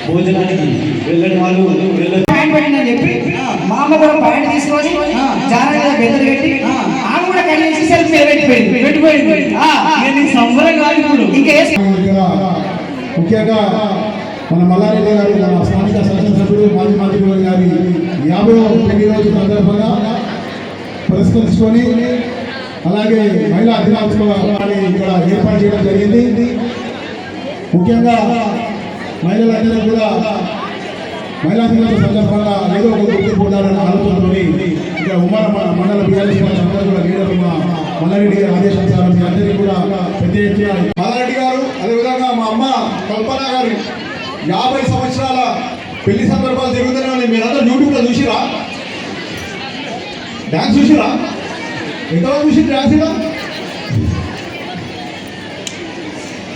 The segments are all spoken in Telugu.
భోజనానికి వెళ్ళని వాళ్ళు ప్యాంట్ పెట్టిందని చెప్పి మా అమ్మ కూడా ప్యాంట్ తీసుకొని జాగ్రత్తగా బెత్తలు పెట్టి ఆమె కూడా కలిసి సెల్ఫీ పెట్టిపోయింది. సంబరం కాదు ఇప్పుడు ఇంకా ముఖ్యంగా మన మల్లారెడ్డి గారు మన స్థానిక శాసనసభ్యుడు మాజీ మంత్రి గారి 50వ పుట్టినరోజు సందర్భంగా పురస్కరించుకొని అలాగే మహిళా దినోత్సవాన్ని ఇక్కడ ఏర్పాటు చేయడం జరిగింది. ముఖ్యంగా మహిళలందరూ కూడా మహిళా దినోత్సవ సందర్భంగా ఏదో ఒక గుర్తింపు ఉండాలన్న ఆలోచనతో ఇక్కడ ఉమ్మడి మండల బీఆర్ఎస్ అందరూ కూడా లీడర్ మల్లారెడ్డి గారి ఆదేశానుసారం మీ అందరికీ కూడా పెద్ద ఎత్తున మల్లారెడ్డి గారు అదేవిధంగా మా అమ్మ కల్పన గారు 50 సంవత్సరాల పెళ్లి సందర్భాలు జరుగుతూనే ఉన్నాయి. మీరందరూ యూట్యూబ్లో చూసిరా? డ్యాన్స్ చూసిరా? ఎంతవరకు చూసి డ్యాన్స్ ఇలా?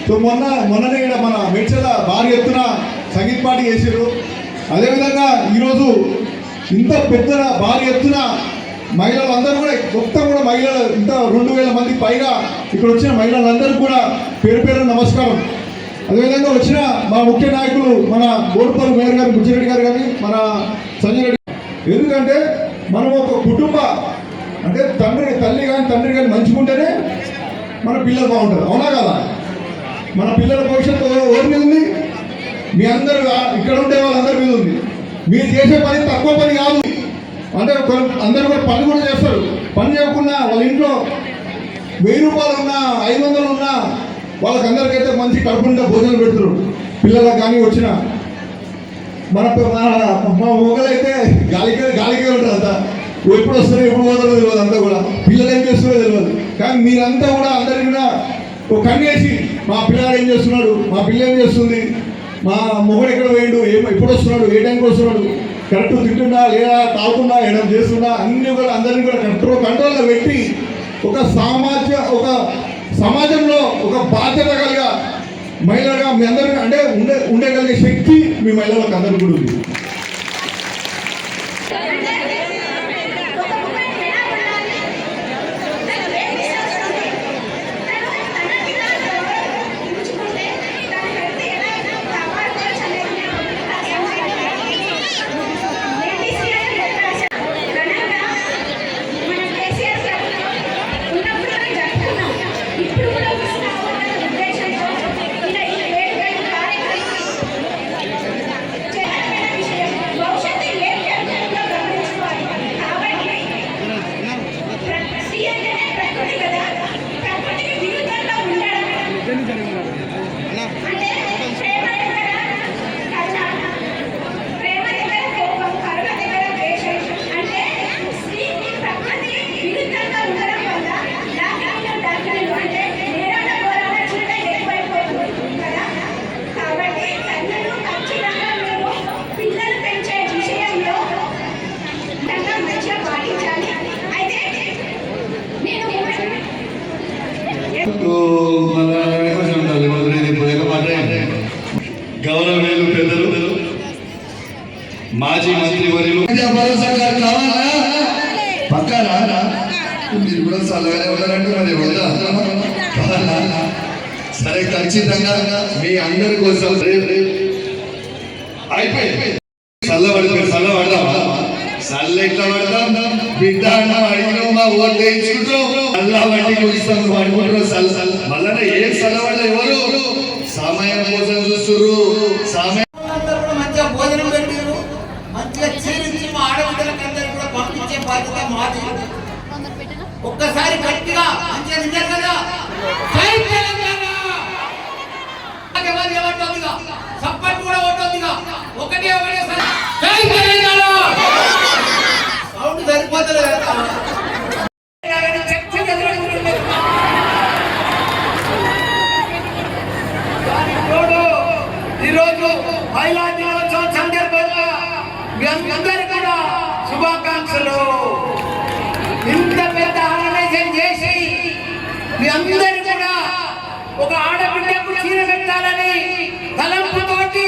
సో మొన్ననే మన మేడ్చల భారీ ఎత్తున సంగీత పార్టీ చేసారు. అదేవిధంగా ఈరోజు ఇంత పెద్ద భారీ ఎత్తున మహిళలందరూ కూడా మొత్తం కూడా మహిళలు ఇంత 2000 మంది పైగా ఇక్కడ వచ్చిన మహిళలందరూ కూడా పేరు పేరు నమస్కారం. అదేవిధంగా వచ్చిన మా ముఖ్య నాయకులు మన బోడుపల్లి మేయర్ గారు బుచ్చిరెడ్డి గారు కానీ మన సంజయ్ రెడ్డి. ఎందుకంటే మనం ఒక కుటుంబ అంటే తల్లి కానీ తండ్రి కానీ మంచుకుంటేనే మన పిల్లలు బాగుంటారు. అవునా కదా? మన పిల్లల భవిష్యత్తు ఎవరి మీద ఉంది? మీ అందరు ఇక్కడ ఉండే వాళ్ళందరి మీద ఉంది. మీరు చేసే పని తక్కువ పని కాదు. అంటే అందరూ కూడా పని కూడా చేస్తారు. పని చేయకుండా వాళ్ళ ఇంట్లో 1000 రూపాయలు ఉన్నా 500 ఉన్నా వాళ్ళకందరికైతే మంచి కడుపుంటే భోజనం పెడుతున్నారు. పిల్లలకు కానీ వచ్చిన మా మొగలైతే గాలికే ఉంటారు. అంతా ఎప్పుడు వస్తారో ఎప్పుడు పోతారో తెలియదు. అంతా కూడా పిల్లలు ఏం చేస్తారో తెలియదు. కానీ మీరంతా కూడా అందరికీ కూడా ఒక కన్నేసి మా పిల్లాడు ఏం చేస్తున్నాడు, మా పిల్ల ఏం చేస్తుంది, మా మొగడు ఎక్కడ పోయిండు, ఎప్పుడు వస్తున్నాడు, ఏ టైంకి వస్తున్నాడు, కరెక్ట్ తింటున్నా లేదా తాగుతున్నా ఏడం చేస్తున్నా అన్ని కూడా అందరినీ కూడా కంట్రోల్లో పెట్టి ఒక సమాజంలో ఒక బాధ్యత కలిగా మహిళగా మీ అందరికీ అంటే ఉండగలిగే శక్తి మీ మహిళలకు అందరికీ కూడా ఉంది. గౌరవనీయులు పెద్దలు మాజీ మంత్రి వర్యులు పక్కన మీరు కూడా చల్లగానే ఉన్నారంటే మరి సరే ఖచ్చితంగా మీ అందరి కోసం అయిపోయింది. చల్లబడదామా? చల్ల ఎట్లా పడదాం? బిడ్డ అడిగిన మా ఓట్లు వేయించుకుంటూ చల్ల బట్టి కూర్చుతాం పడుకుంటారు. మళ్ళా ఏం చల్లబడ్డ ఎవరు సమయం కోసం చూస్తున్నారు. సమయం మంచిగా భోజనం పెట్టారు, మంచిగా చీరించి మా ఆడబిడ్డలకు అందరికి కూడా పంపించే బాధ్యత మాది. ఒక్కసారి గట్టిగా మంచిగా తింటారు కదా, సప్పట్టు కూడా ఉంటుందిగా ఒకటే సౌండ్ సరిపోతుంది కదా. ఈరోజు మహిళా దినోత్సవం సందర్భంగా మీ అందరికీ కూడా శుభాకాంక్షలు. ఇంత పెద్ద ఆర్గనైజేషన్ చేసి మీ అందరికీ కూడా ఒక ఆడబిడ్డకు చీర పెట్టాలని తలంపుతోటి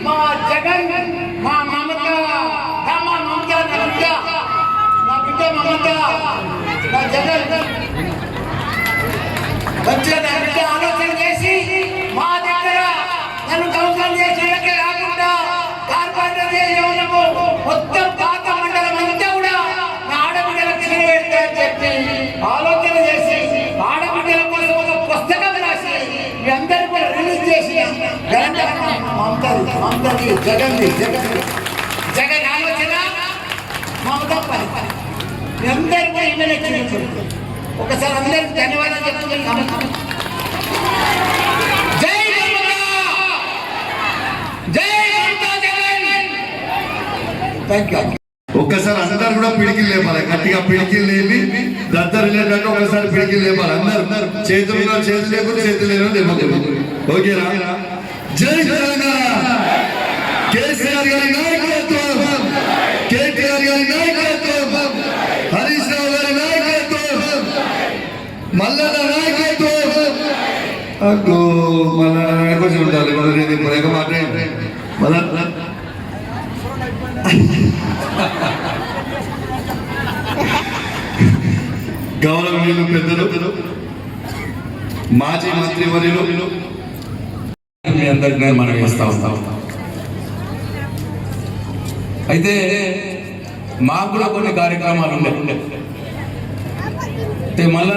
మా జగన్ మా మమత నా బిడ్డ మమత నా జగన్ మంచిగా నా బిడ్డ ఆలోచన చేసి మా దగ్గర నన్ను కౌన్సిల్ చేసేందుకే రాకుండా మొత్తం పాత మండలం అంతా కూడా నా ఆడబిడ్డలకు చీర పెడతా అని చెప్పి ఆలోచన చేసి ఆడబిడ్డల కోసం ఒక పుస్తకం రాసి మీ అందరూ కూడా రిలీజ్ చేసి జగన్ ఆలోచన మమతా పని మీ అందరూ కూడా ఇవ్వలేదు. ఒకసారి అందరికి ధన్యవాదాలు చెప్తున్నాను. జై మమతా, జై మమతా జగన్. Thank you. ఒక్కసారి అందరు కూడా పిడికిలు లేపాలి, గట్టిగా పిడికిలు లేపి దద్దరు లేదంటే ఒకసారి పిడికిలు లేపాలి. అందరు చేతులు చేతులు లేకపోతే చేతులు లేవు. ఓకేనా? జై తెలంగాణ. కేసీఆర్ గారి నాయకత్వం, కేటీఆర్ గారి నాయకత్వం, హరీష్ రావు గారి నాయకత్వం, మల్లన్న నాయకత్వం. అగ్గో మళ్ళా కొంచెం ఉండాలి మాట మళ్ళా గౌరవనీయులు పెద్దలు మాజీ మంత్రి వర్యులు మీ అందరికీ మనం వేస్తా ఉంటాం. అయితే మాకు కూడా కొన్ని కార్యక్రమాలు ఉండే మళ్ళా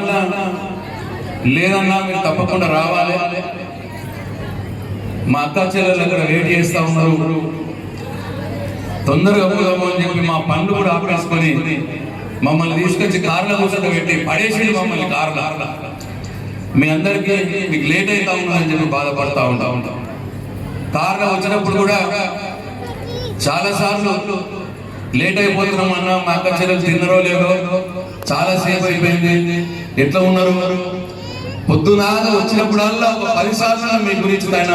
లేదన్నా మీరు తప్పకుండా రావాలి, మా అక్క చెల్లెలు అక్కడ వెయిట్ చేస్తా ఉన్నారు, తొందరగా పోదాము అని చెప్పి మా పనులు కూడా ఆపేసుకొని మమ్మల్ని తీసుకొచ్చి కార్లో కూర్చోబెట్టి పడేసి మమ్మల్ని కార్లో మీ అందరికీ మీకు లేట్ అవుతా ఉందని చెప్పి బాధపడతా ఉంటాం. కార్లో వచ్చినప్పుడు కూడా చాలా సార్లు లేట్ అయిపోతున్నాం అన్న, మా అక్క చెల్లెలు తిన్నరో లేదో, చాలా సేపు అయిపోయింది, ఎట్లా ఉన్నారు. పొద్దున వచ్చినప్పుడల్లా ఒక 10 సార్లు మీ గురించి ఆయన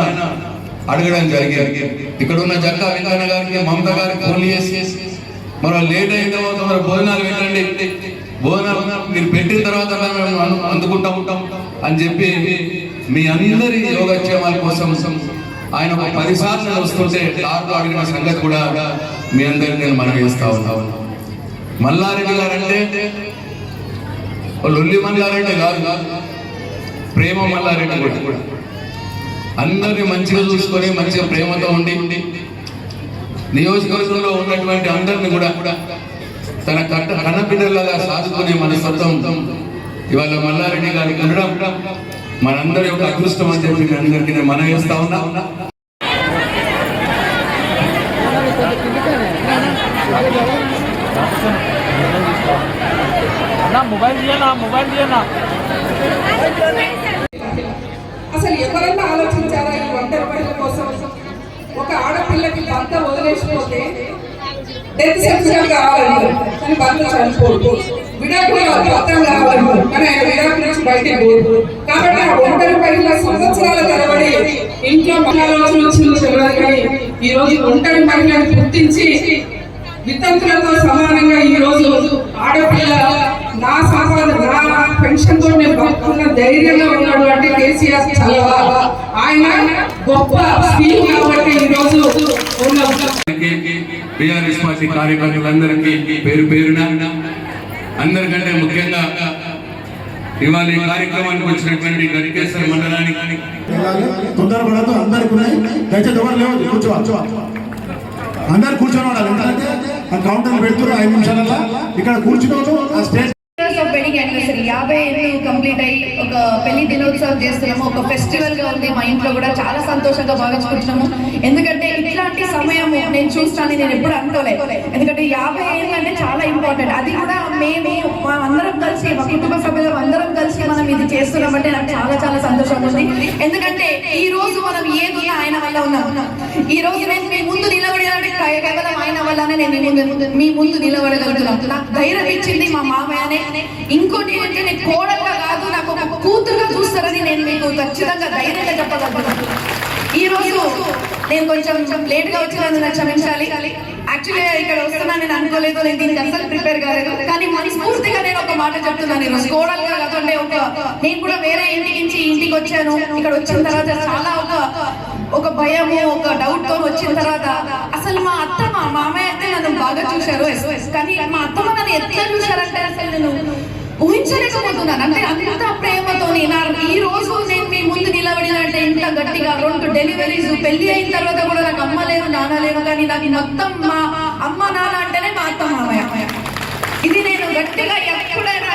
అడగడం జరిగింది. ఇక్కడ ఉన్న జక్కా వెంకన్న గారికి, మమత గారికి ఫోన్ చేసి మరి లేట్ అయిన తర్వాత మరి భోజనాలు పెట్టండి, భోజనాలు మీరు పెట్టిన తర్వాత మేము అందుకుంటా ఉంటాం అని చెప్పి మీ అందరి యోగక్షేమాల కోసం ఆయన ఒక 10 సార్లు వస్తుంటే కార్లో అడిగిన సంగతి కూడా మీ అందరికీ నేను మనవి చేస్తా ఉన్నాను. మల్లారెడ్డి గారంటే లొల్లి మల్లారెడ్డి కాదు, ప్రేమ మల్లారెడ్డి కూడా. అందరినీ మంచిగా చూసుకొని మంచిగా ప్రేమతో ఉండి నియోజకవర్గంలో ఉన్నటువంటి అందరిని కూడా తన కన్నబిడ్డలాగా సాదుకునే మనస్తత్వం ఇవాళ మల్లారెడ్డి గారికి ఉండడం మనందరి యొక్క అదృష్టం అని చెప్పి మీ అందరికీ నేను మనవి చేస్తా ఉన్నా. అసలు ఎవరన్నా ఆలోచించారా ఈ ఒంటరి మహిళల కోసం? ఒక ఆడపిల్లకి భర్త వదిలేసిపోతే డెత్ సర్టిఫికేట్ కావాలంటారు కానీ భర్త చనిపోదు, విడాకులు పత్రం కావాలంటారు కానీ ఆయన విడాకుల నుంచి బయటికి పోదు. కాబట్టి ఆ ఒంటరి మహిళ సంవత్సరాల తరబడి ఇంట్లో ఆలోచన వచ్చిందో తెలియదు కానీ ఈ రోజు ఒంటరి మహిళను గుర్తించి వితంతులతో సమానంగా ఈ రోజు ఆడపిల్ల నా సంపాదన నా పెన్షన్ తో నేను బతుకున్న ధైర్యంగా ఉన్నాడు అంటే కేసీఆర్ చలవా, ఆయన గొప్ప స్కీమ్ కాబట్టి ఈ రోజు టీఆర్ఎస్ పార్టీ కార్యకర్తలందరికీ పేరు పేరున అందరికంటే ముఖ్యంగా ఇవాళ ఈ కార్యక్రమానికి వచ్చినటువంటి గడికేశ్వర మండలానికి తొందరపడదు, అందరికి ఉన్నాయి, దయచేసి ఎవరు లేవు, కూర్చో అందరు కూర్చొని ఉండాలి. ఎందుకంటే ఆ కౌంటర్ పెడుతున్నారు 5 నిమిషాలలో ఇక్కడ కూర్చున్నాము. ఆ స్టేజ్ వెడ్డింగ్ యానివర్సరీ 50 ఏళ్ళు కంప్లీట్ అయ్యి ఒక పెళ్లి దినోత్సవం చేస్తున్నాము. ఒక ఫెస్టివల్ గా ఉంది. మా ఇంట్లో కూడా చాలా సంతోషంగా భావించుకుంటున్నాము. ఎందుకంటే ఇట్లాంటి సమయం నేను చూస్తాను నేను ఎప్పుడు అనుకోలేదు. ఎందుకంటే 50 ఏళ్ళు అంటే చాలా ఇంపార్టెంట్. అది కూడా మేము మా అందరం కలిసి మా కుటుంబ సభ్యులు అందరం కలిసి మనం ఇది చేస్తున్నామంటే నాకు చాలా చాలా సంతోషంగా ఉంది. ఎందుకంటే ఈ రోజు మనం ఏదో ఆయన వల్ల ఉన్నాం. ఈ రోజు నేను మీ ముందు నిలబడాలంటే కేవలం ఆయన వల్లనే నేను మీ ముందు నిలబడగలుగుతున్నాను. నాకు ధైర్యం ఇచ్చింది మా మామయ్యనే. ఇంకోటి ఏంటంటే నేను కోడలుగా కాదు, నాకు ఒక కూతురుగా చూస్తారని నేను మీకు ఖచ్చితంగా ధైర్యంగా చెప్పగలుగుతాను. ఈ రోజు నేను కొంచెం లేట్ గా వచ్చినందుకు క్షమించాలి. యాక్చువల్లీ ఇక్కడ వస్తున్నా నేను అనుకోలేదు, నేను దీనికి అసలు ప్రిపేర్ కాలేదు. కానీ మనస్ఫూర్తిగా నేను ఒక మాట చెప్తున్నాను. ఈరోజు కోడలుగా కాదంటే నేను కూడా వేరే ఇంటి నుంచి ఇంటికి వచ్చాను. ఇక్కడ వచ్చిన తర్వాత చాలా ఒక భయము ఒక డౌట్ తో వచ్చిన తర్వాత అసలు మా అత్త మా మామయ్య అయితే నన్ను బాగా చూశారు. కానీ మా అత్తమ్మ నన్ను ఎట్లా చూశారంటే అసలు నేను ఊహించలేకపోతున్నాను. అంటే అంత ప్రేమతోని ఈ రోజు నేను మీ ముందు నిలబడినంటే ఇంత గట్టిగా 2 డెలివరీస్, పెళ్లి అయిన తర్వాత కూడా నాకు అమ్మ లేరు నాన్న లేరు, కానీ నాకు మొత్తం మా అమ్మ నాన్న అంటేనే మా అత్త మామయ్య. ఇది నేను గట్టిగా ఎప్పుడైనా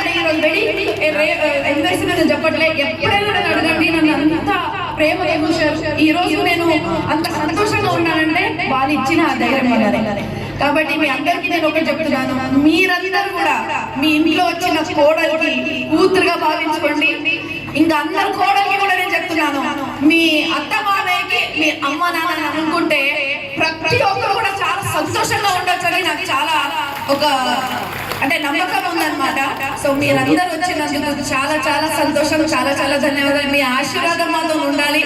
ఎన్వైసీ చెప్పట్లే, ఎప్పుడైనా నన్ను అడగండి, నన్ను అంత ప్రేమగా చూశారు. ఈ రోజు నేను అంత సంతోషంగా ఉన్నానంటే వాళ్ళు ఇచ్చిన ఆ ధైర్యం వల్లనే. కాబట్టి మీ అందరికీ నేను ఒకటి చెప్తున్నాను, మీరందరూ కూడా మీ ఇంట్లో వచ్చిన కోడలికి కూతురుగా భావించుకోండి. ఇంకా అందరు కోడలికి కూడా నేను చెప్తున్నాను, మీ అత్త మామయ్యకి మీ అమ్మ నాన్న అనుకుంటే ప్రతి ఒక్కరు కూడా చాలా సంతోషంగా ఉండొచ్చని నాకు చాలా అంటే నమ్మకం ఉందన్నమాట. సో మీరందరూ వచ్చినందుకు చాలా చాలా సంతోషం, చాలా చాలా ధన్యవాదాలు. మీ ఆశీర్వాదం మాతో ఉండాలి,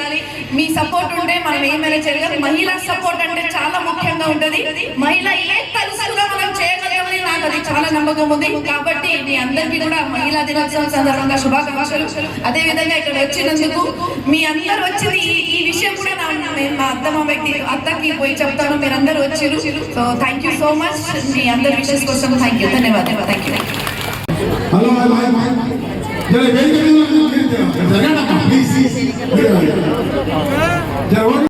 మీ సపోర్ట్ ఉంటే మనం ఏమైనా చేయగలం. మహిళా సపోర్ట్ అంటే చాలా ముఖ్యంగా ఉంటది. మహిళ ఏ తలుసుగా మనం చేయగలమని నాకు అది చాలా నమ్మకం ఉంది. కాబట్టి మీ అందరికీ కూడా మహిళా దినోత్సవం సందర్భంగా శుభాకాంక్షలు. అదే విధంగా ఇక్కడ వచ్చినందుకు మీ అందరూ వచ్చింది ఈ విషయం కూడా మా అత్తకి పోయి చెప్తాను, మీరందరూ వచ్చారు. So thank you so much. మీ అందరి విషయం కోసం థ్యాంక్ యూ, ధన్యవాదాలు. Thank you. హలో